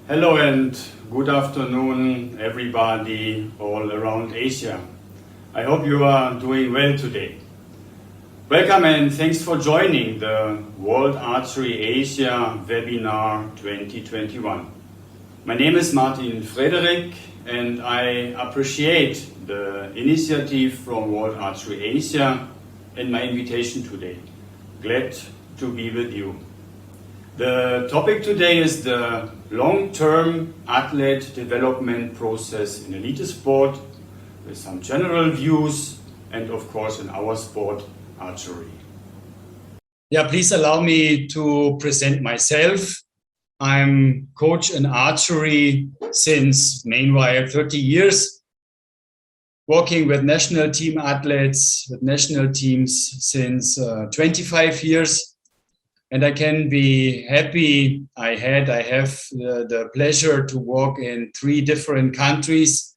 Hello and good afternoon, everybody all around Asia. I hope you are doing well today. Welcome and thanks for joining the World Archery Asia Webinar 2021. My name is Frederick and I appreciate the initiative from World Archery Asia and my invitation today. Glad to be with you. The topic today is the long-term athlete development process in elite sport with some general views and of course in our sport, archery. Please allow me to present myself. I'm coach in archery since meanwhile 30 years, working with national team athletes, with national teams since 25 years. And I can be happy. I have the pleasure to work in 3 different countries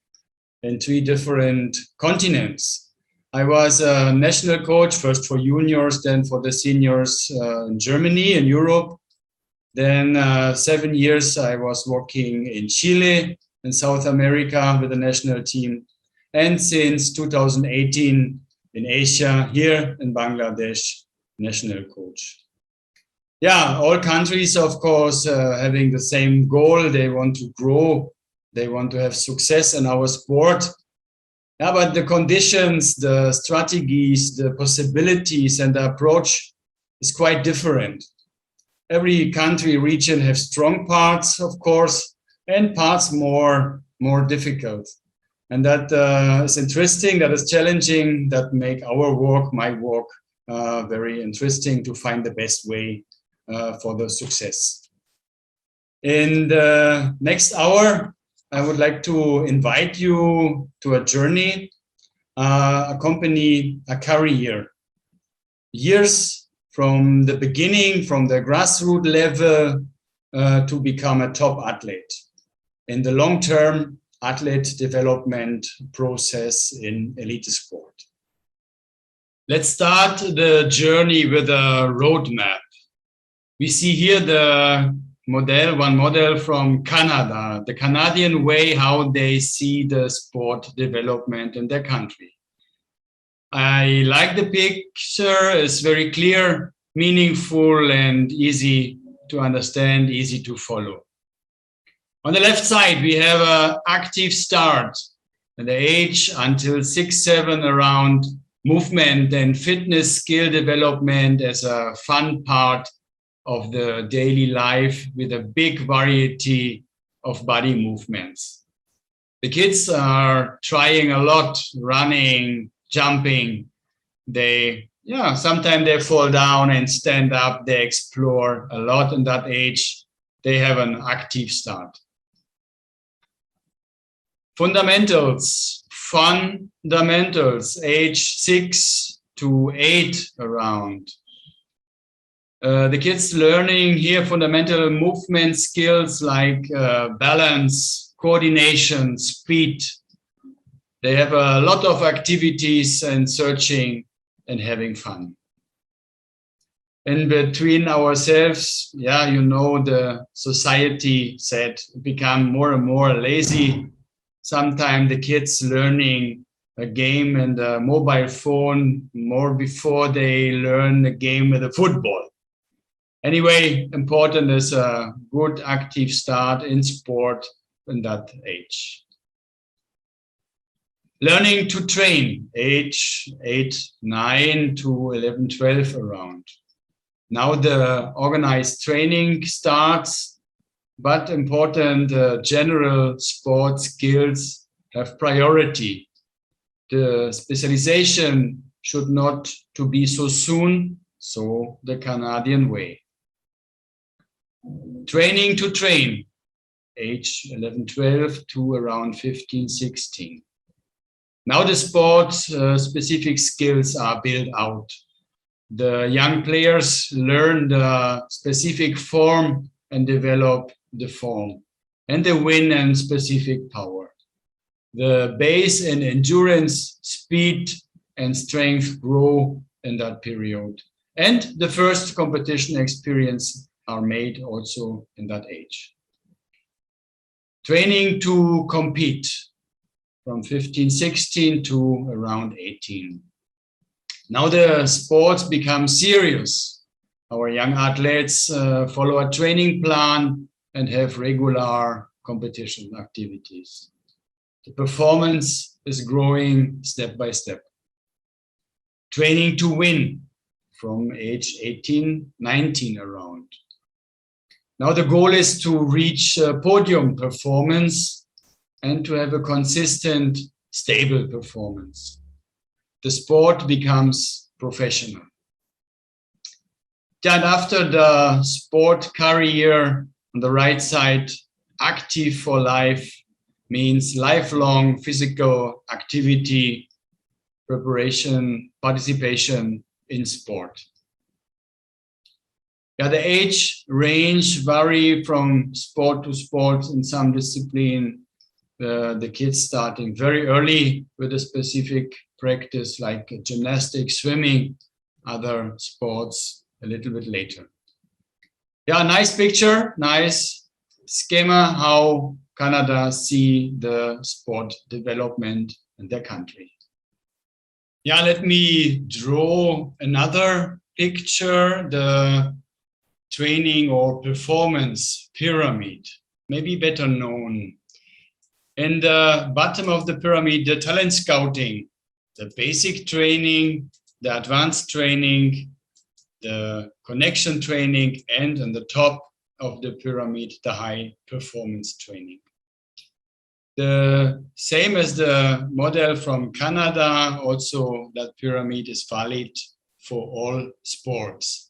and 3 different continents. I was a national coach, first for juniors, then for the seniors in Germany and Europe. Then 7 years I was working in Chile, in South America with the national team. And since 2018 in Asia, here in Bangladesh, national coach. All countries, of course, having the same goal. They want to grow. They want to have success in our sport. But the conditions, the strategies, the possibilities and the approach is quite different. Every country, region has strong parts, of course, and parts more difficult. And that is interesting, that is challenging, that make our work, my work, very interesting to find the best way for the success. In the next hour, I would like to invite you to a journey, accompany a career. Years from the beginning, from the grassroots level to become a top athlete in the long-term athlete development process in elite sport. Let's start the journey with a roadmap. We see here one model from Canada, the Canadian way, how they see the sport development in their country. I like the picture, it's very clear, meaningful and easy to understand, easy to follow. On the left side, we have an active start at the age until 6, 7 around movement and fitness skill development as a fun part of the daily life with a big variety of body movements. The kids are trying a lot, running, jumping. Sometimes they fall down and stand up. They explore a lot in that age. They have an active start. Fundamentals, age 6 to 8 around. The kids learning here fundamental movement skills like balance, coordination, speed. They have a lot of activities and searching and having fun. In between ourselves, the society said become more and more lazy. Sometimes the kids learning a game and a mobile phone more before they learn a game with a football. Anyway, important is a good active start in sport in that age. Learning to train, age 8, 9 to 11, 12 around. Now the organized training starts, but important general sport skills have priority. The specialization should not to be so soon, so the Canadian way. Training to train, age 11, 12 to around 15, 16. Now the sport specific skills are built out. The young players learn the specific form and develop the form and the win and specific power. The base and endurance, speed and strength grow in that period. And the first competition experience are made also in that age. training to compete from 15, 16 to around 18. Now the sports become serious. Our young athletes follow a training plan and have regular competition activities. The performance is growing step by step. Training to win from age 18, 19 around. Now the goal is to reach podium performance and to have a consistent, stable performance. The sport becomes professional. Then after the sport career, on the right side, active for life means lifelong physical activity, preparation, participation in sport. Yeah, the age range vary from sport to sport. In some discipline, the kids starting very early with a specific practice like gymnastics, swimming, other sports a little bit later. Yeah, nice picture, nice schema how Canada see the sport development in their country. Yeah, let me draw another picture, the training or performance pyramid, maybe better known. In the bottom of the pyramid, the talent scouting, the basic training, the advanced training, the connection training, and on the top of the pyramid, the high performance training. The same as the model from Canada, also that pyramid is valid for all sports.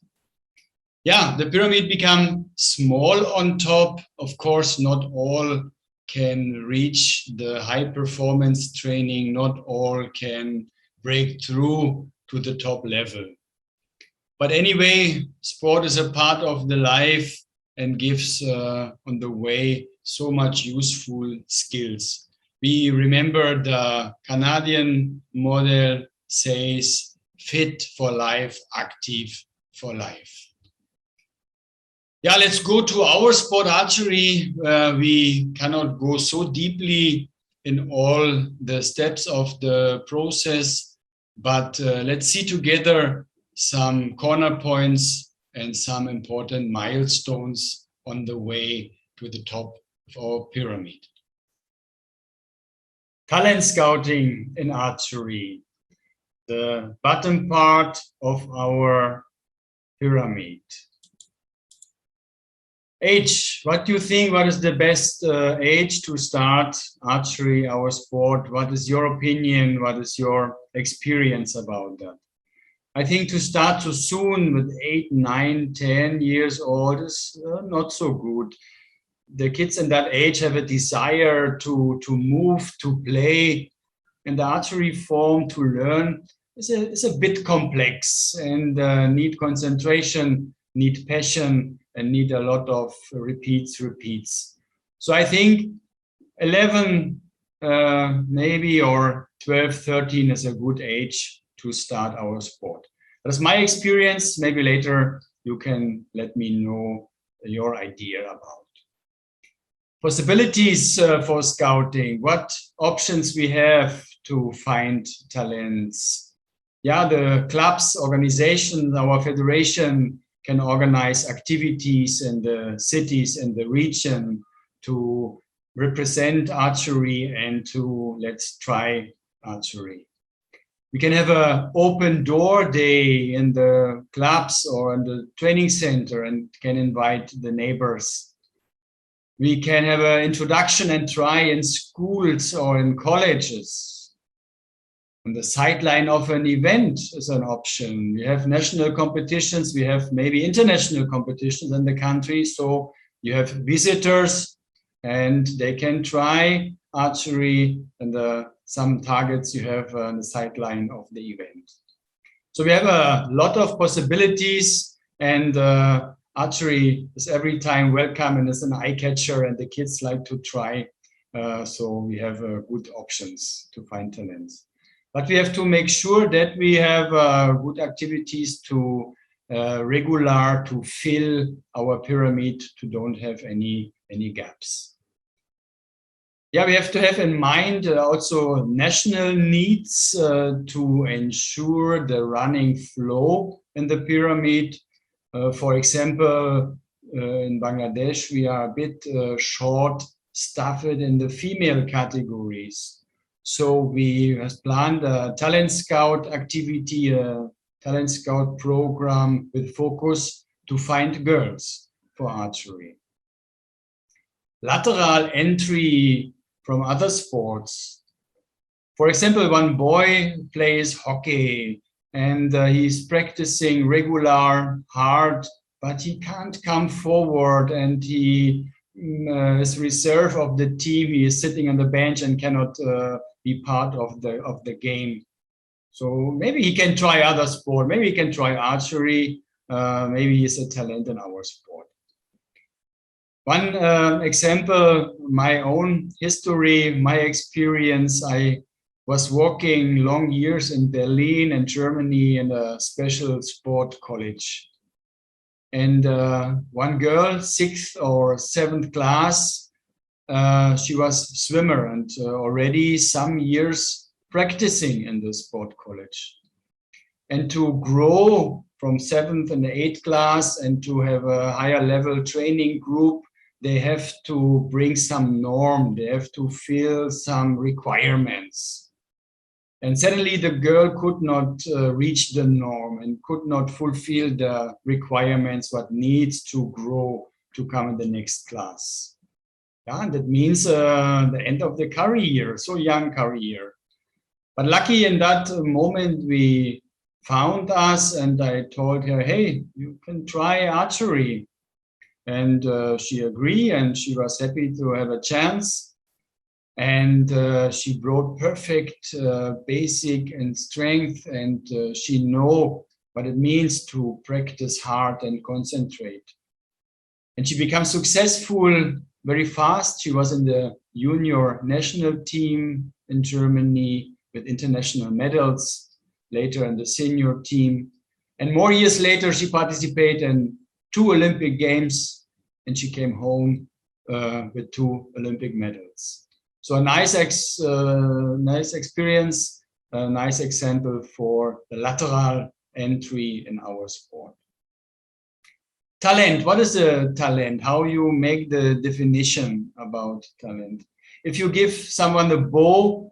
Yeah, the pyramid become small on top. Of course, not all can reach the high performance training, not all can break through to the top level. But anyway, sport is a part of the life and gives on the way so much useful skills. We remember the Canadian model says fit for life, active for life. Yeah, let's go to our sport, archery. We cannot go so deeply in all the steps of the process, but let's see together some corner points and some important milestones on the way to the top of our pyramid. Talent scouting in archery, the bottom part of our pyramid. Age, what do you think? What is the best age to start archery, our sport? What is your opinion? What is your experience about that? I think to start too soon with 8, 9, 10 years old is not so good. The kids in that age have a desire to move, to play, and the archery form to learn is a bit complex and need concentration, need passion, and need a lot of repeats. So I think 11 maybe or 12, 13 is a good age to start our sport. That's my experience. Maybe later you can let me know your idea about. Possibilities for scouting, what options we have to find talents. Yeah, the clubs, organizations, our federation can organize activities in the cities and the region to represent archery and to let's try archery. We can have an open door day in the clubs or in the training center and can invite the neighbors. We can have an introduction and try in schools or in colleges. On the sideline of an event is an option. We have national competitions, we have maybe international competitions in the country. So you have visitors and they can try archery and some targets you have on the sideline of the event. So we have a lot of possibilities and archery is every time welcome and is an eye catcher and the kids like to try. So we have good options to find talents. But we have to make sure that we have good activities to regular to fill our pyramid to don't have any gaps. Yeah, we have to have in mind also national needs to ensure the running flow in the pyramid. For example, in Bangladesh, we are a bit short staffed in the female categories. So we have planned a talent scout activity, a talent scout program with focus to find girls for archery. Lateral entry from other sports. For example, one boy plays hockey and he's practicing regular, hard, but he can't come forward and he is reserve of the team. He is sitting on the bench and cannot be part of the game. So maybe he can try other sport. Maybe he can try archery. Maybe he's a talent in our sport. One example, my own history, my experience, I was working long years in Berlin and Germany in a special sport college. And one girl, 6th or 7th class, she was swimmer and already some years practicing in the sport college. And to grow from 7th and 8th class and to have a higher level training group, they have to bring some norm, they have to fill some requirements. And suddenly the girl could not reach the norm and could not fulfill the requirements what needs to grow to come in the next class. Yeah, and that means the end of the career, so young career. But lucky in that moment we found us and I told her, hey, you can try archery. And she agreed and she was happy to have a chance. And she brought perfect basic and strength and she know what it means to practice hard and concentrate. And she became successful very fast. She was in the junior national team in Germany with international medals, later in the senior team. And more years later, she participated in 2 Olympic Games and she came home with 2 Olympic medals. So a nice experience, a nice example for the lateral entry in our sport. Talent, what is a talent? How you make the definition about talent? If you give someone a bow,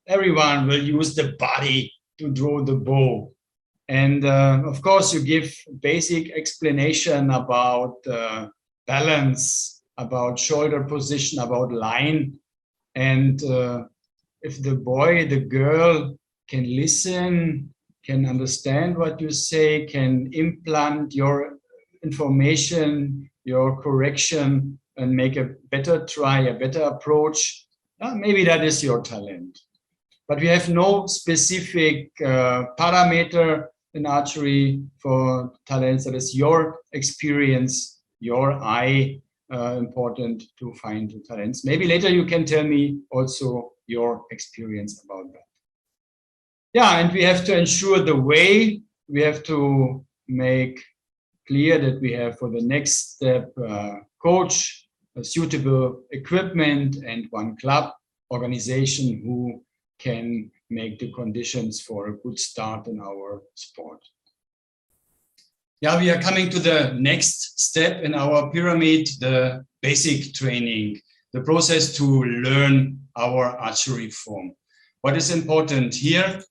everyone will use the body to draw the bow. And of course, you give basic explanation about balance, about shoulder position, about line. And if the boy, the girl can listen, can understand what you say, can implant your information, your correction, and make a better try, a better approach, maybe that is your talent. But we have no specific parameter in archery for talents. That is your experience, your eye, important to find the talents. Maybe later you can tell me also your experience about that. Yeah, and we have to ensure the way. We have to make clear that we have for the next step coach, suitable equipment, and one club organization who can make the conditions for a good start in our sport. Yeah, we are coming to the next step in our pyramid, the basic training, the process to learn our archery form. What is important here?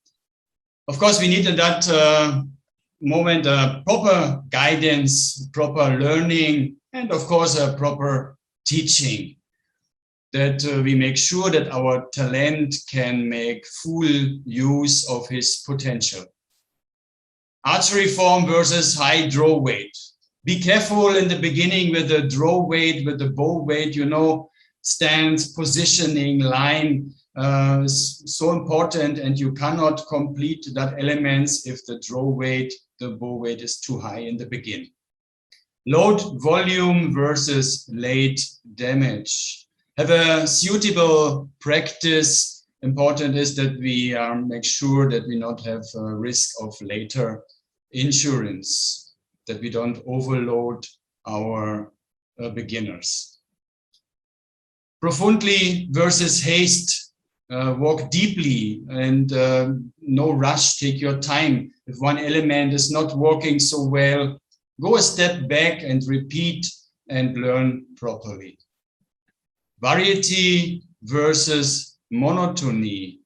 Of course, we need in that moment proper guidance, proper learning, and of course a proper teaching, that we make sure that our talent can make full use of his potential. Archery form versus high draw weight. Be careful in the beginning with the draw weight, with the bow weight, you know, stance, positioning, line, is so important, and you cannot complete that elements if the draw weight, the bow weight is too high in the beginning. Load volume versus late damage. Have a suitable practice. Important is that we make sure that we not have a risk of later insurance, that we don't overload our beginners. Profoundly versus haste. Walk deeply and no rush, take your time. If one element is not working so well, go a step back and repeat and learn properly. Variety versus monotony.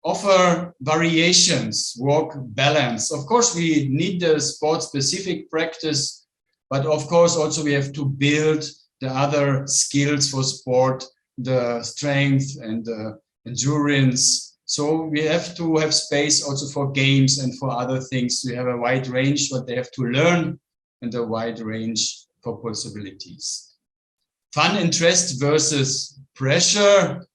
Offer variations, work balance. Of course, we need the sport-specific practice, but of course also we have to build the other skills for sport, the strength and the endurance. So we have to have space also for games and for other things. We have a wide range what they have to learn and a wide range for possibilities. Fun, interest versus pressure.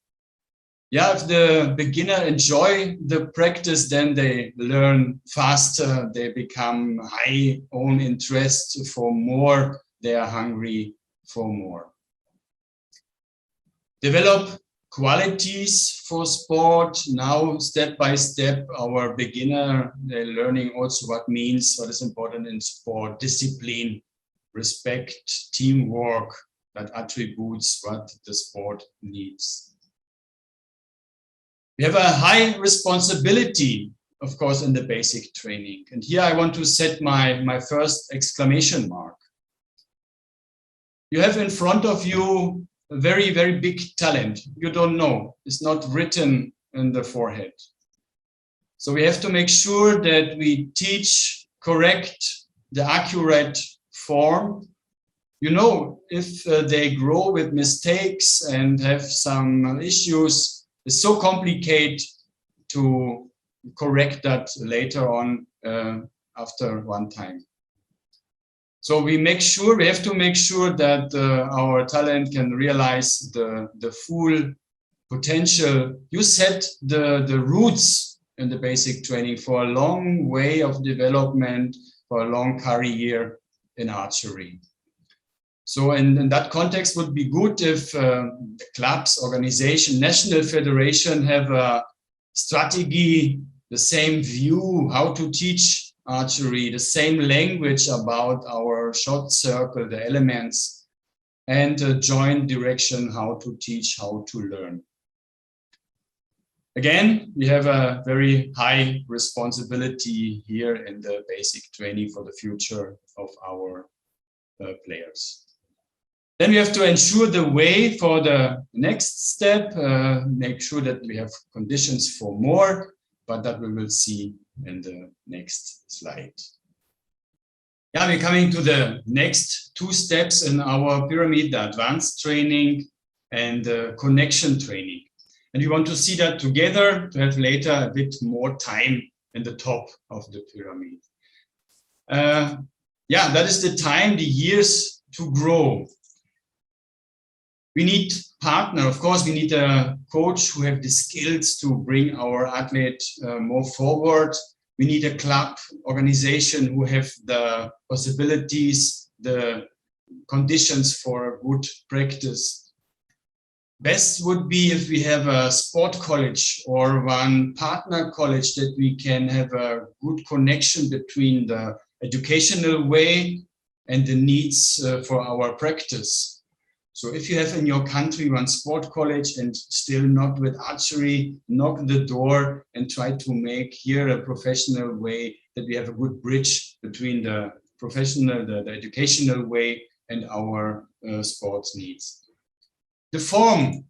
Yeah, if the beginner enjoy the practice, then they learn faster, they become high own interest for more, they are hungry for more. Develop qualities for sport. Now, step by step, our beginner, they're learning also what is important in sport, discipline, respect, teamwork, that attributes what the sport needs. We have a high responsibility, of course, in the basic training. And here I want to set my first exclamation mark. You have in front of you a very, very big talent. You don't know. It's not written in the forehead. So we have to make sure that we teach correct, the accurate form. You know, if they grow with mistakes and have some issues, it's so complicated to correct that later on after one time. So we have to make sure that our talent can realize the full potential. You set the roots in the basic training for a long way of development, for a long career in archery. So in that context would be good if the clubs, organization, national federation have a strategy, the same view, how to teach archery, the same language about our shot circle, the elements, and a joint direction how to teach, how to learn. Again, we have a very high responsibility here in the basic training for the future of our players. Then we have to ensure the way for the next step, make sure that we have conditions for more, but that we will see in the next slide. Yeah, we're coming to the next two steps in our pyramid, the advanced training and the connection training. And we want to see that together to have later a bit more time in the top of the pyramid. Yeah, that is the time, the years to grow. We need partner, of course, we need a coach who have the skills to bring our athlete more forward. We need a club organization who have the possibilities, the conditions for a good practice. Best would be if we have a sport college or one partner college that we can have a good connection between the educational way and the needs for our practice. So if you have in your country one sport college and still not with archery, knock the door and try to make here a professional way, that we have a good bridge between the professional, the educational way and our sports needs. The form,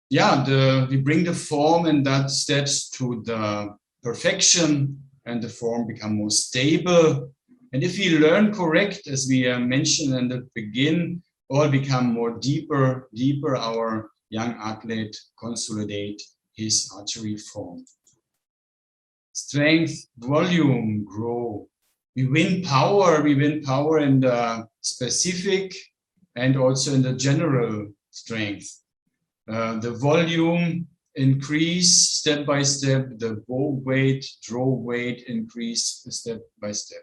yeah, we bring the form and that steps to the perfection and the form become more stable. And if we learn correct, as we mentioned in the beginning, all become more deeper, our young athlete consolidate his archery form. Strength, volume, grow. We win power in the specific and also in the general strength. The volume increase step by step, the bow weight, draw weight increase step by step.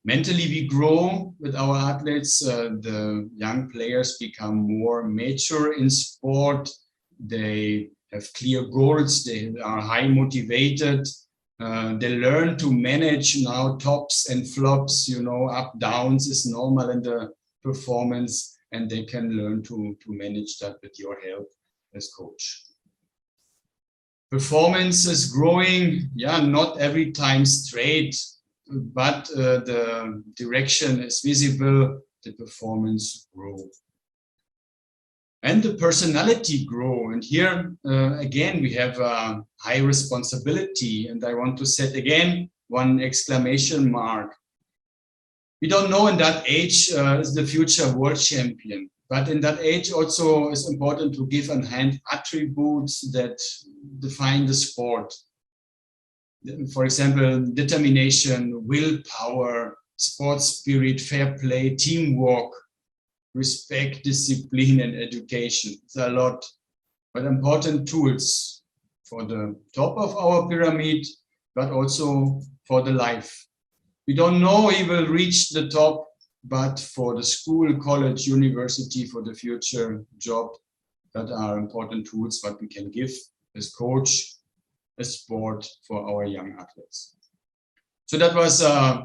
Mentally, we grow with our athletes. The young players become more mature in sport. They have clear goals. They are high motivated. They learn to manage now tops and flops. You know, up downs is normal in the performance. and they can learn to manage that with your help as coach. Performance is growing, not every time straight, but the direction is visible, the performance grows. And the personality grow. And here, again, we have a high responsibility. And I want to set again one exclamation mark. We don't know in that age is the future world champion. But in that age also it's important to give in hand attributes that define the sport. For example, determination, willpower, sports spirit, fair play, teamwork, respect, discipline, and education. It's a lot, but important tools for the top of our pyramid, but also for the life. We don't know he will reach the top, but for the school, college, university, for the future job, that are important tools what we can give as coach, as sport for our young athletes. So that was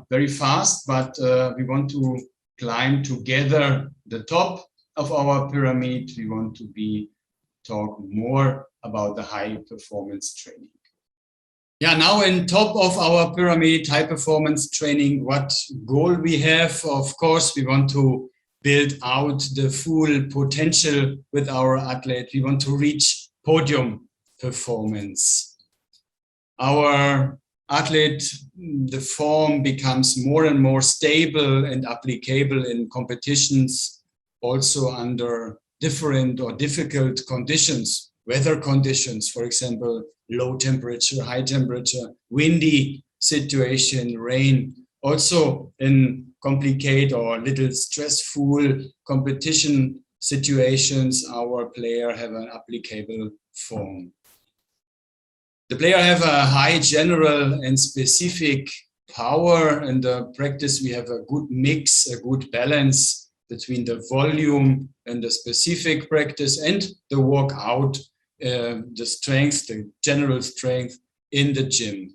very fast, but we want to climb together the top of our pyramid. We want to talk more about the high performance training. Now in top of our pyramid, high performance training, what goal we have? Of course, we want to build out the full potential with our athlete. We want to reach podium performance. Our athlete, the form becomes more and more stable and applicable in competitions, also under different or difficult conditions, weather conditions, for example, low temperature, high temperature, windy situation, rain. Also in complicated or little stressful competition situations, our player have an applicable form. The player have a high general and specific power. In the practice, we have a good mix, a good balance between the volume and the specific practice and the workout, the strength, the general strength in the gym.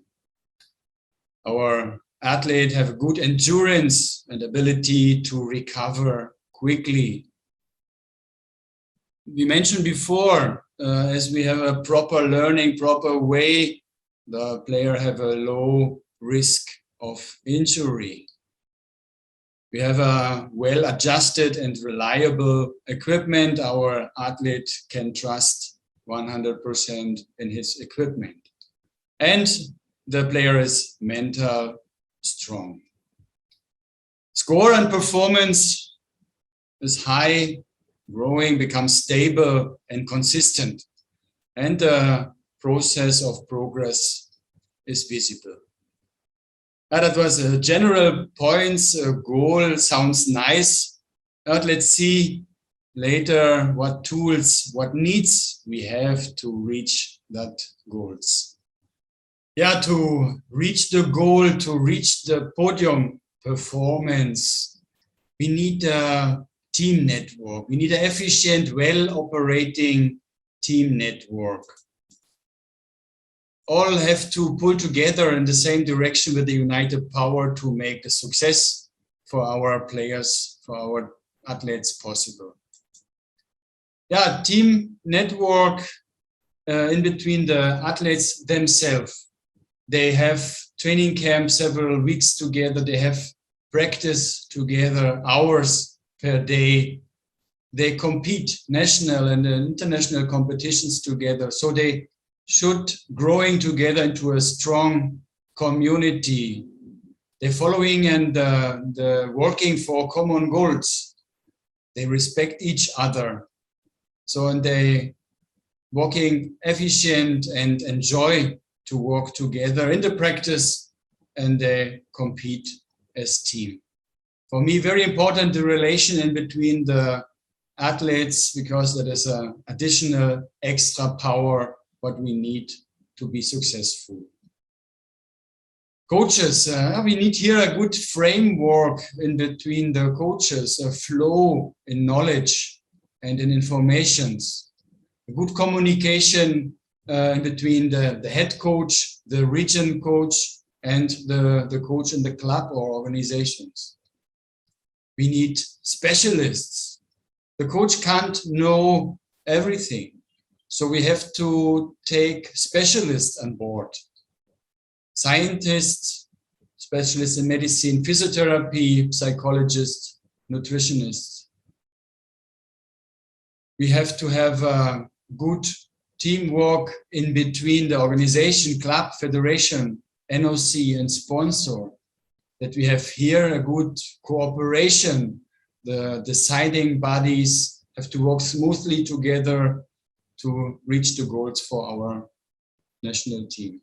Our athlete have a good endurance and ability to recover quickly. We mentioned before, as we have a proper learning, proper way, the player have a low risk of injury. We have a well-adjusted and reliable equipment. Our athlete can trust 100% in his equipment. And the player is mental strong. Score and performance is high, growing, becomes stable and consistent. And the process of progress is visible. That was a general points, a goal sounds nice, but let's see later what tools, what needs we have to reach that goals. To reach the goal, to reach the podium performance, we need a team network. We need an efficient, well-operating team network. All have to pull together in the same direction with the united power to make the success for our players, for our athletes possible. Team network in between the athletes themselves. They have training camp several weeks together. They have practice together, hours per day. They compete national and international competitions together. So they should growing together into a strong community. They're following and working for common goals. They respect each other. So and they working efficient and enjoy to work together in the practice, and they compete as team. For me, very important the relation in between the athletes, because that is an additional extra power what we need to be successful. Coaches, we need here a good framework in between the coaches, a flow in knowledge and in informations, a good communication in between the head coach, the region coach, and the coach in the club or organizations. We need specialists The coach can't know everything. So we have to take specialists on board. Scientists, specialists in medicine, physiotherapy, psychologists, nutritionists. We have to have a good teamwork in between the organization, club, federation, NOC, and sponsor. That we have here a good cooperation. The deciding bodies have to work smoothly together to reach the goals for our national team.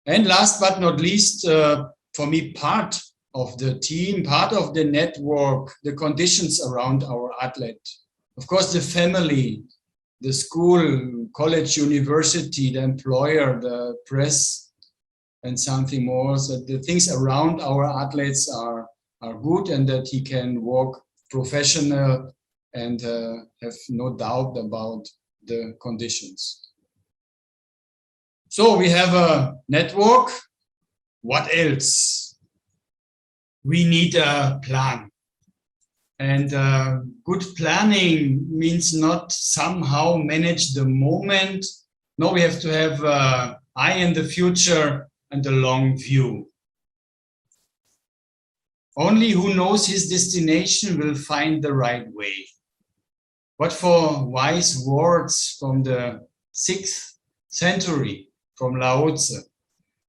And last but not least, for me, part of the team, part of the network, the conditions around our athlete. Of course, the family, the school, college, university, the employer, the press, and something more, so the things around our athletes are good, and that he can work professional and have no doubt about the conditions. So we have a network. What else? We need a plan. And good planning means not somehow manage the moment. No, we have to have an eye in the future and a long view. Only who knows his destination will find the right way. What for wise words from the 6th century, from Lao Tzu.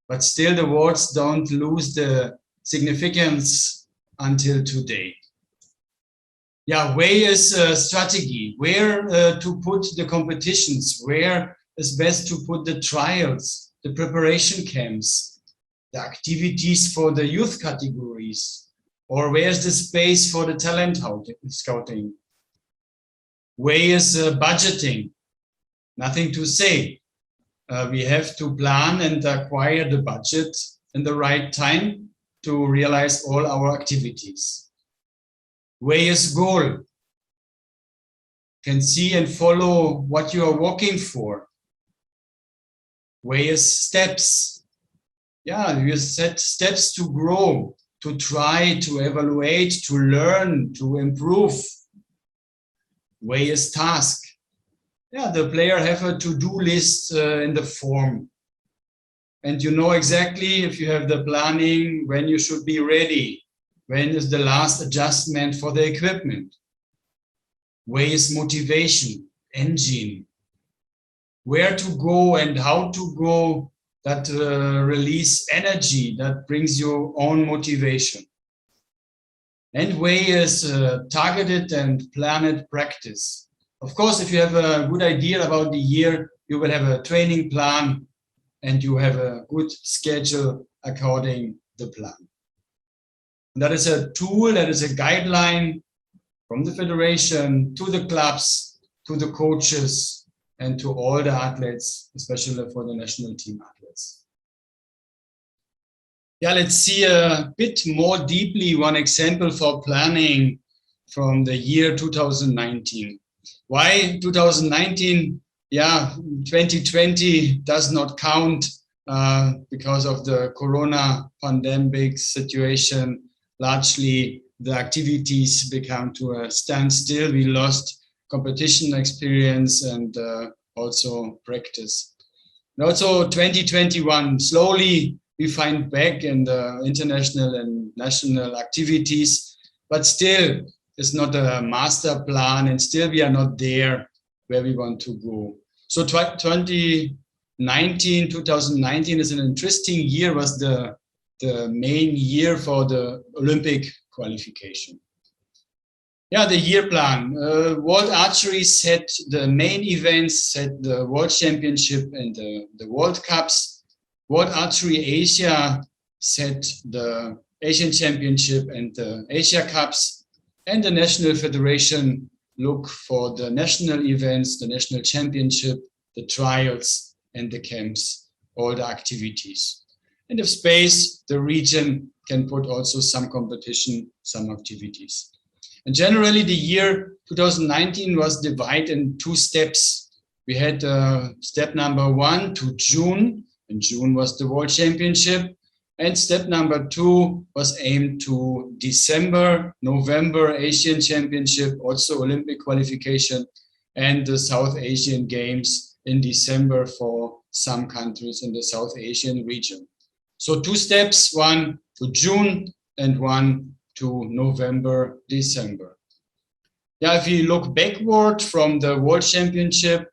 But still the words don't lose the significance until today. Yeah, way is a strategy. Where to put the competitions? Where is best to put the trials? The preparation camps, the activities for the youth categories, or where's the space for the talent scouting? Where is budgeting? Nothing to say. We have to plan and acquire the budget in the right time to realize all our activities. Where is goal? Can see and follow what you are working for. Where is steps? Yeah, you set steps to grow, to try, to evaluate, to learn, to improve. Where is task? Yeah, the player have a to-do list in the form. And you know exactly, if you have the planning, when you should be ready. When is the last adjustment for the equipment? Where is motivation, engine? Where to go and how to go, that release energy, that brings your own motivation. And way is targeted and planned practice. Of course, if you have a good idea about the year, you will have a training plan and you have a good schedule according to the plan. And that is a tool, that is a guideline from the federation to the clubs, to the coaches, and to all the athletes, especially for the national team athletes. Yeah, let's see a bit more deeply one example for planning from the year 2019. Why 2019? Yeah, 2020 does not count because of the corona pandemic situation. Largely, the activities became to a standstill. We lost competition experience and also practice. And also 2021, slowly we find back in the international and national activities, but still it's not a master plan and still we are not there where we want to go. So 2019 is an interesting year, was the main year for the Olympic qualification. Yeah, the year plan. World Archery set the main events, set the World Championship and the World Cups. World Archery Asia set the Asian Championship and the Asia Cups. And the National Federation look for the national events, the National Championship, the trials and the camps, all the activities. And if space, the region can put also some competition, some activities. And generally the year 2019 was divided in 2 steps. We had step number 1 to June, and June was the World Championship. And step number 2 was aimed to November Asian Championship, also Olympic qualification, and the South Asian Games in December for some countries in the South Asian region. So 2 steps, 1 to June and 1 to November, December. Yeah, if you look backward from the World Championship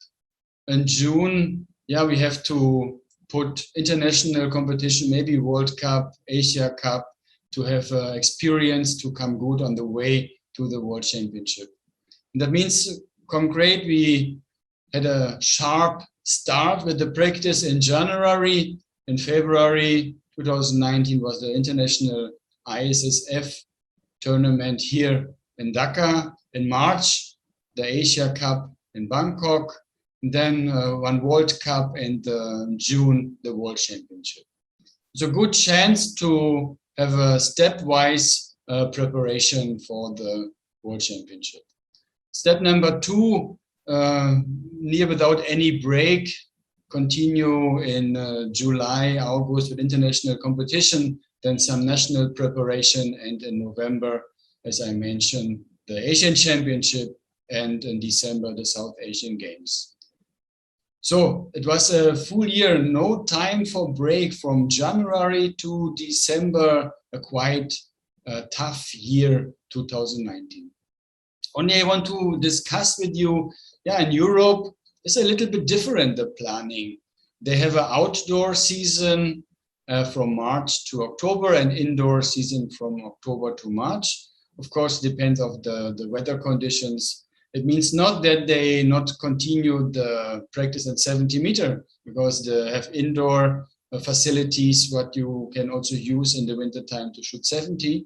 in June, yeah, we have to put international competition, maybe World Cup, Asia Cup, to have experience to come good on the way to the World Championship. And that means concrete, we had a sharp start with the practice in January. In February 2019 was the international ISSF tournament here in Dhaka. In March, the Asia Cup in Bangkok. And then one World Cup, and June, the World Championship. It's a good chance to have a stepwise preparation for the World Championship. Step number 2, near without any break, continue in July, August with international competition, then some national preparation, and in November, as I mentioned, the Asian Championship, and in December, the South Asian Games. So it was a full year, no time for break from January to December, a quite tough year, 2019. Only I want to discuss with you, yeah, in Europe, it's a little bit different, the planning. They have an outdoor season from March to October and indoor season from October to March. Of course, depends on the weather conditions. It means not that they not continue the practice at 70 meters, because they have indoor facilities what you can also use in the winter time to shoot 70.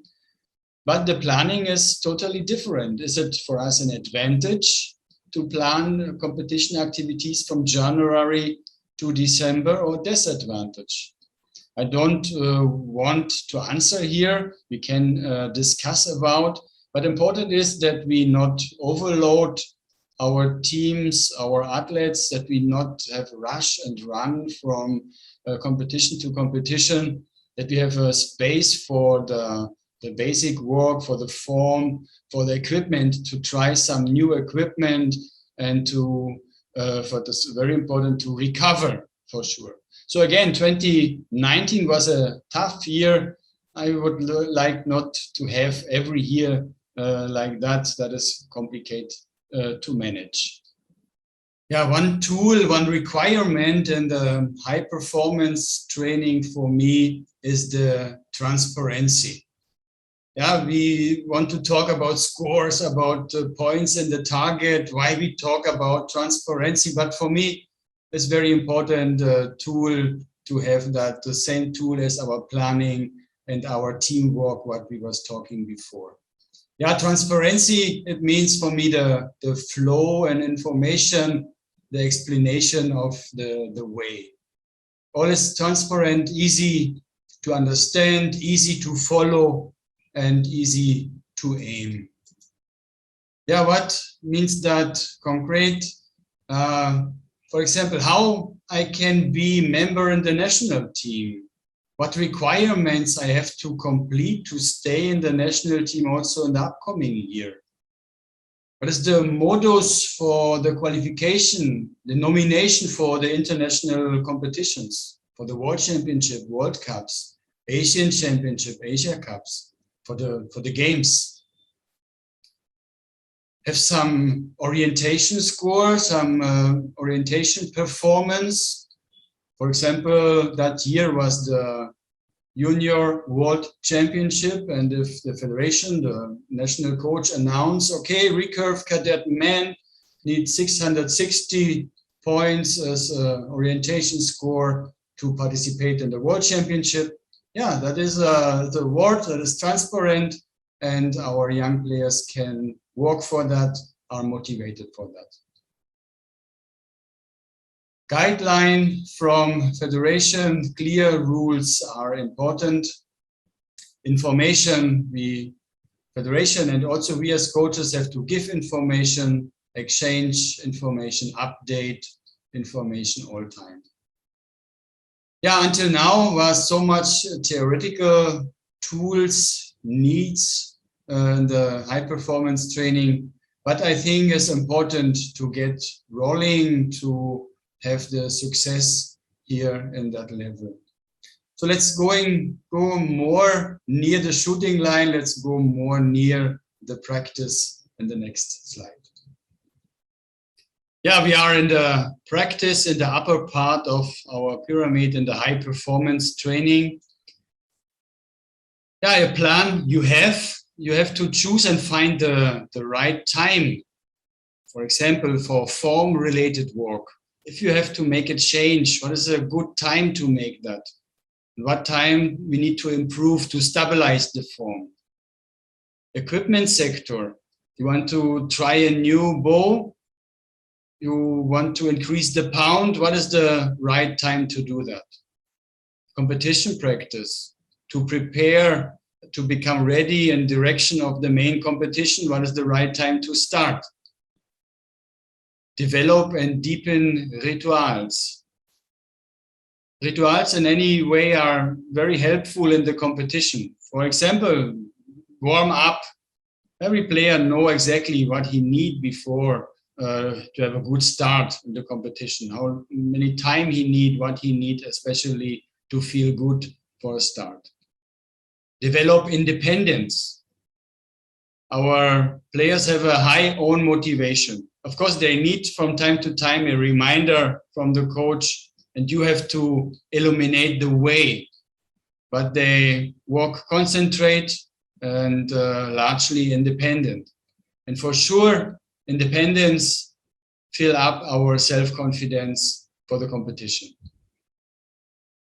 But the planning is totally different. Is it for us an advantage to plan competition activities from January to December, or disadvantage? I don't want to answer here. We can discuss about, but important is that we not overload our teams, our athletes, that we not have rush and run from competition to competition, that we have a space for the basic work, for the form, for the equipment, to try some new equipment, and to, for this very important, to recover for sure. So again, 2019 was a tough year. I would like not to have every year like that. That is complicated to manage. Yeah, one tool, one requirement in the high performance training for me is the transparency. Yeah, we want to talk about scores, about points in the target, why we talk about transparency, but for me, it's very important tool to have that, the same tool as our planning and our teamwork, what we was talking before. Yeah, transparency, it means for me the flow and information, the explanation of the way. All is transparent, easy to understand, easy to follow, and easy to aim. Yeah, what means that concrete? For example, how I can be member in the national team, what requirements I have to complete to stay in the national team also in the upcoming year. What is the modus for the qualification, the nomination for the international competitions, for the World Championship, World Cups, Asian Championship, Asia Cups, for the games. Have some orientation score, some orientation performance. For example, that year was the Junior World Championship, and if the federation, the national coach announced, okay, recurve cadet men need 660 points as orientation score to participate in the World Championship. Yeah, that is the award that is transparent, and our young players can work for that, are motivated for that. Guideline from federation, clear rules are important. Information, federation and also we as coaches have to give information, exchange information, update information all time. Yeah, until now was so much theoretical tools, needs, the high performance training. But I think it's important to get rolling to have the success here in that level. So let's go more near the shooting line. Let's go more near the practice in the next slide. Yeah, we are in the practice in the upper part of our pyramid in the high performance training. Yeah, a plan you have to choose and find the right time. For example, for form related work. If you have to make a change, what is a good time to make that? What time we need to improve to stabilize the form? Equipment sector. You want to try a new bow? You want to increase the pound? What is the right time to do that? Competition practice. To prepare to become ready in direction of the main competition, what is the right time to start? Develop and deepen rituals. Rituals in any way are very helpful in the competition. For example, warm up. Every player knows exactly what he needs before to have a good start in the competition. How many time he needs, what he needs, especially to feel good for a start. Develop independence. Our players have a high own motivation. Of course, they need from time to time a reminder from the coach, and you have to illuminate the way. But they work concentrate and largely independent. And for sure, independence fill up our self-confidence for the competition.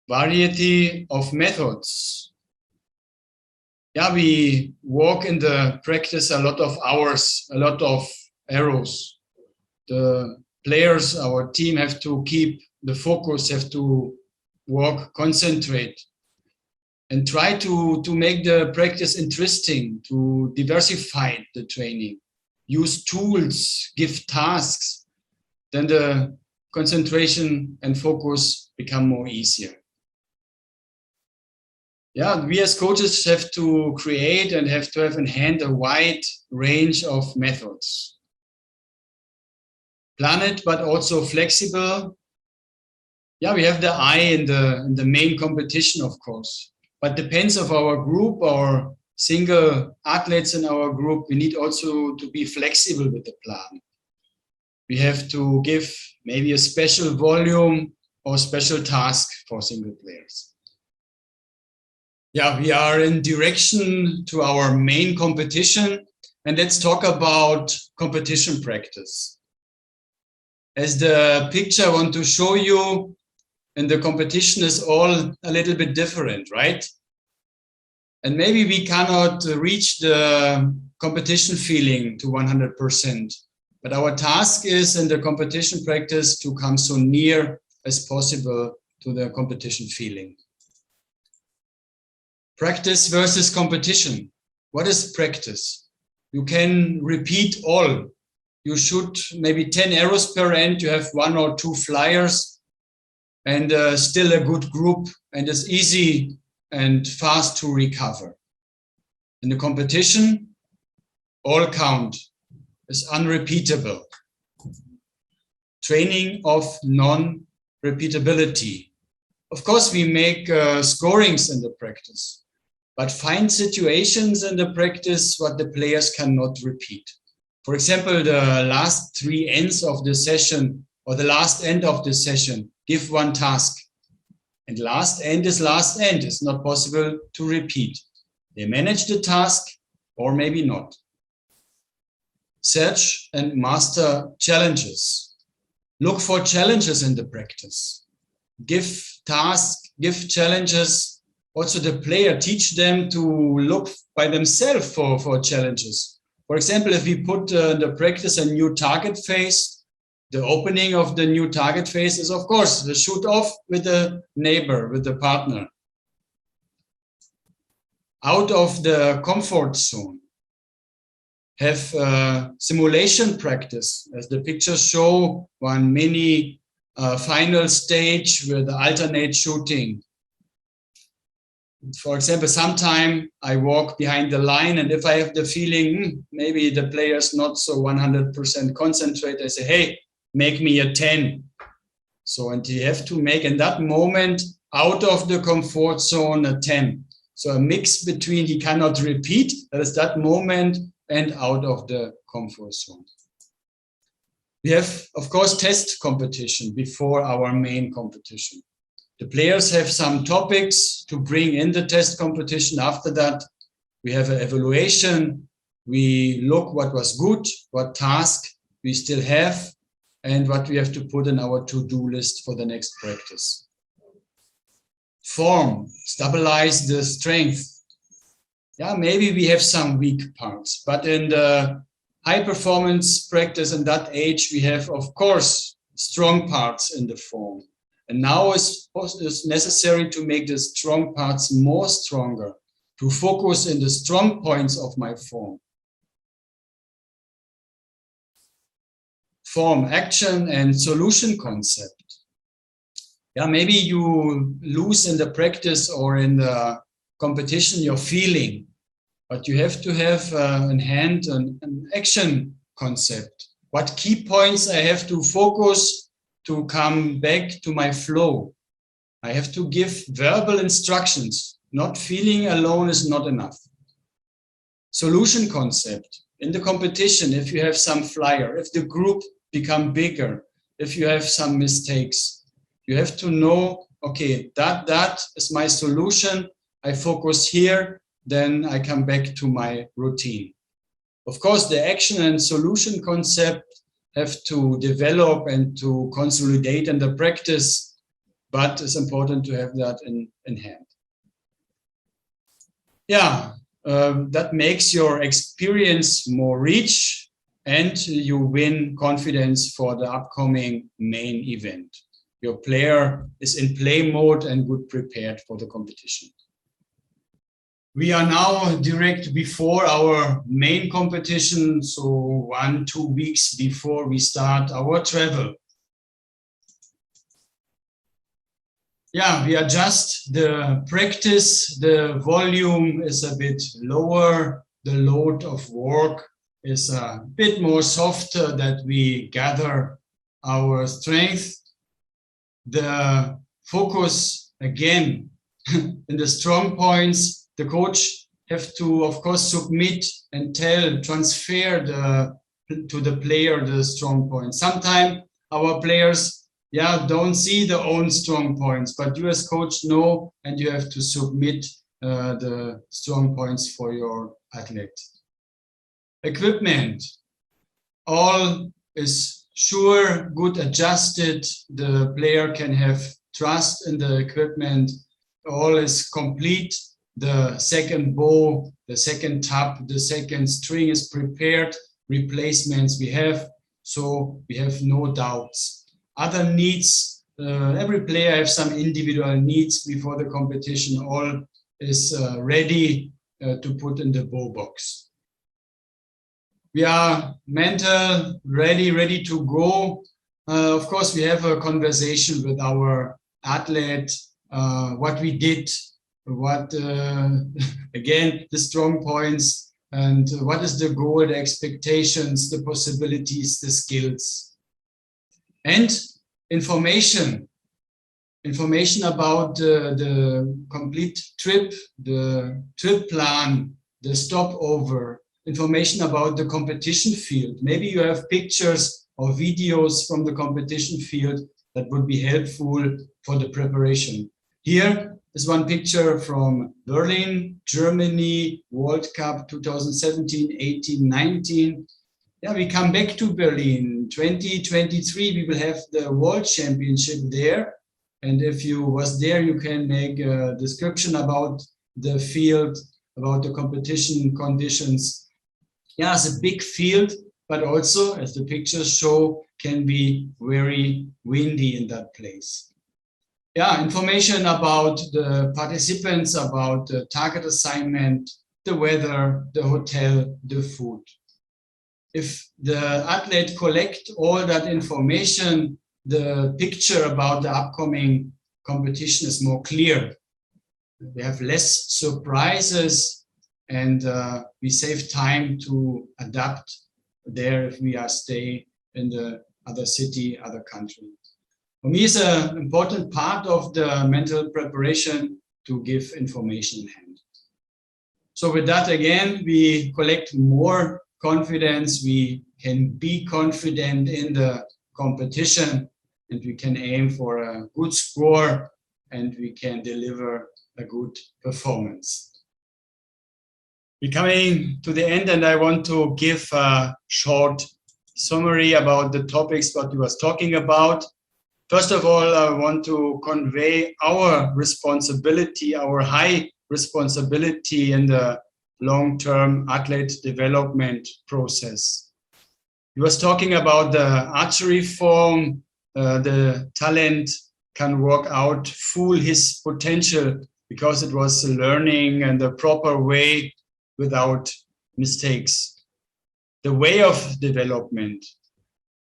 Variety of methods. Yeah, we work in the practice a lot of hours, a lot of arrows. The players, our team have to keep the focus, have to work, concentrate, and try to make the practice interesting, to diversify the training, use tools, give tasks, then the concentration and focus become more easier. Yeah, we as coaches have to create and have to have in hand a wide range of methods. Plan it, but also flexible. Yeah, we have the eye in the main competition, of course, but depends of our group or single athletes in our group. We need also to be flexible with the plan. We have to give maybe a special volume or special task for single players. Yeah, we are in direction to our main competition, and let's talk about competition practice. As the picture I want to show you, and the competition is all a little bit different, right? And maybe we cannot reach the competition feeling to 100%, but our task is in the competition practice to come so near as possible to the competition feeling. Practice versus competition. What is practice? You can repeat all. You shoot maybe 10 arrows per end. You have 1 or 2 flyers and still a good group, and it's easy and fast to recover. In the competition, all count is unrepeatable. Training of non-repeatability. Of course, we make scorings in the practice, but find situations in the practice what the players cannot repeat. For example, the last 3 ends of the session or the last end of the session, give one task. And last end is last end. It's not possible to repeat. They manage the task or maybe not. Search and master challenges. Look for challenges in the practice. Give tasks, give challenges. Also the player, teach them to look by themselves for challenges. For example, if we put in the practice a new target phase, the opening of the new target phase is, of course, the shoot off with the neighbor, with the partner. Out of the comfort zone. Have simulation practice. As the pictures show, one mini final stage with alternate shooting. For example, sometime I walk behind the line, and if I have the feeling maybe the player's not so 100% concentrate, I say, hey, make me a 10. So, and you have to make in that moment out of the comfort zone a 10. So a mix between he cannot repeat, that is that moment, and out of the comfort zone. We have, of course, test competition before our main competition. The players have some topics to bring in the test competition. After that, we have an evaluation. We look what was good, what task we still have, and what we have to put in our to-do list for the next practice. Form, stabilize the strength. Yeah, maybe we have some weak parts, but in the high performance practice in that age, we have, of course, strong parts in the form. And now it's necessary to make the strong parts more stronger, to focus in the strong points of my form. Form, action, and solution concept. Yeah, maybe you lose in the practice or in the competition your feeling, but you have to have in hand an action concept. What key points I have to focus to come back to my flow. I have to give verbal instructions. Not feeling alone is not enough. Solution concept. In the competition, if you have some flyer, if the group become bigger, if you have some mistakes, you have to know, okay, that is my solution. I focus here, then I come back to my routine. Of course, the action and solution concept have to develop and to consolidate in the practice, but it's important to have that in hand. Yeah, that makes your experience more rich and you win confidence for the upcoming main event. Your player is in play mode and good prepared for the competition. We are now direct before our main competition, so 1-2 weeks before we start our travel. Yeah, we adjust the practice, the volume is a bit lower, the load of work is a bit more softer that we gather our strength. The focus again in the strong points. The coach have to, of course, submit and transfer to the player the strong points. Sometimes our players, don't see their own strong points, but you as coach know, and you have to submit the strong points for your athlete. Equipment, all is sure, good adjusted. The player can have trust in the equipment. All is complete. The second bow, the second tap, the second string is prepared, replacements we have, so we have no doubts. Other needs, every player has some individual needs before the competition, all is ready to put in the bow box. We are mental, ready to go. Of course, we have a conversation with our athlete, what we did, what again the strong points, and what is the goal, the expectations, the possibilities, the skills, and information about the complete trip, the trip plan, the stopover, information about the competition field. Maybe you have pictures or videos from the competition field that would be helpful for the preparation. Here is one picture from Berlin, Germany, World Cup 2017, 18, 19. Yeah, we come back to Berlin. 2023, we will have the World Championship there. And if you was there, you can make a description about the field, about the competition conditions. Yeah, it's a big field, but also, as the pictures show, can be very windy in that place. Yeah, information about the participants, about the target assignment, the weather, the hotel, the food. If the athlete collect all that information, the picture about the upcoming competition is more clear. We have less surprises, and we save time to adapt there if we are stay in the other city, other country. For me, it's an important part of the mental preparation to give information in hand. So with that, again, we collect more confidence. We can be confident in the competition, and we can aim for a good score, and we can deliver a good performance. We're coming to the end, and I want to give a short summary about the topics what we was talking about. First of all, I want to convey our responsibility, our high responsibility in the long-term athlete development process. He was talking about the archery form, the talent can work out full his potential because it was learning in the proper way without mistakes. The way of development.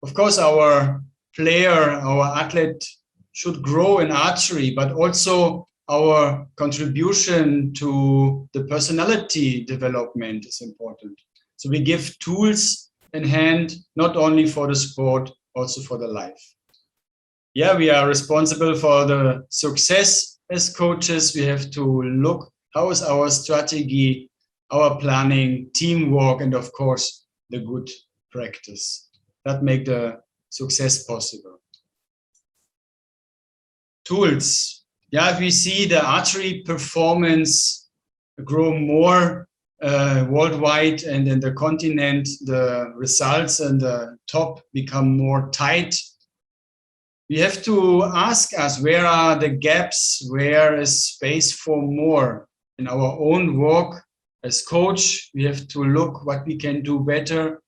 Of course, our player, our athlete should grow in archery, but also our contribution to the personality development is important. So we give tools in hand, not only for the sport, also for the life. Yeah, we are responsible for the success as coaches. We have to look how is our strategy, our planning, teamwork, and of course, the good practice. That make the success possible. Tools. Yeah, we see the archery performance grow more worldwide, and in the continent, the results and the top become more tight. We have to ask us, where are the gaps? Where is space for more? In our own work as coach, we have to look what we can do better.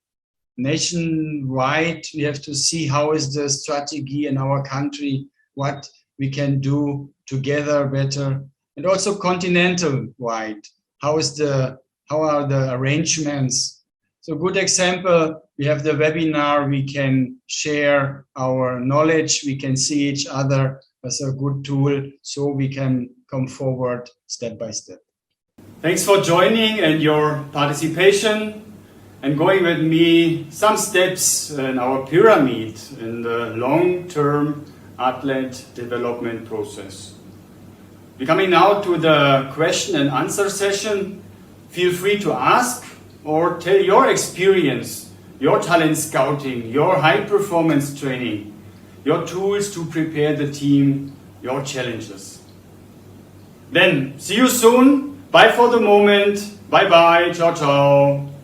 Nationwide, we have to see how is the strategy in our country, what we can do together better, and also continental wide. How are the arrangements? So good example, we have the webinar, we can share our knowledge, we can see each other as a good tool, so we can come forward step by step. Thanks for joining and your participation and going with me some steps in our pyramid in the long-term athlete development process. We're coming now to the question and answer session. Feel free to ask or tell your experience, your talent scouting, your high performance training, your tools to prepare the team, your challenges. Then, see you soon. Bye for the moment. Bye bye. Ciao, ciao.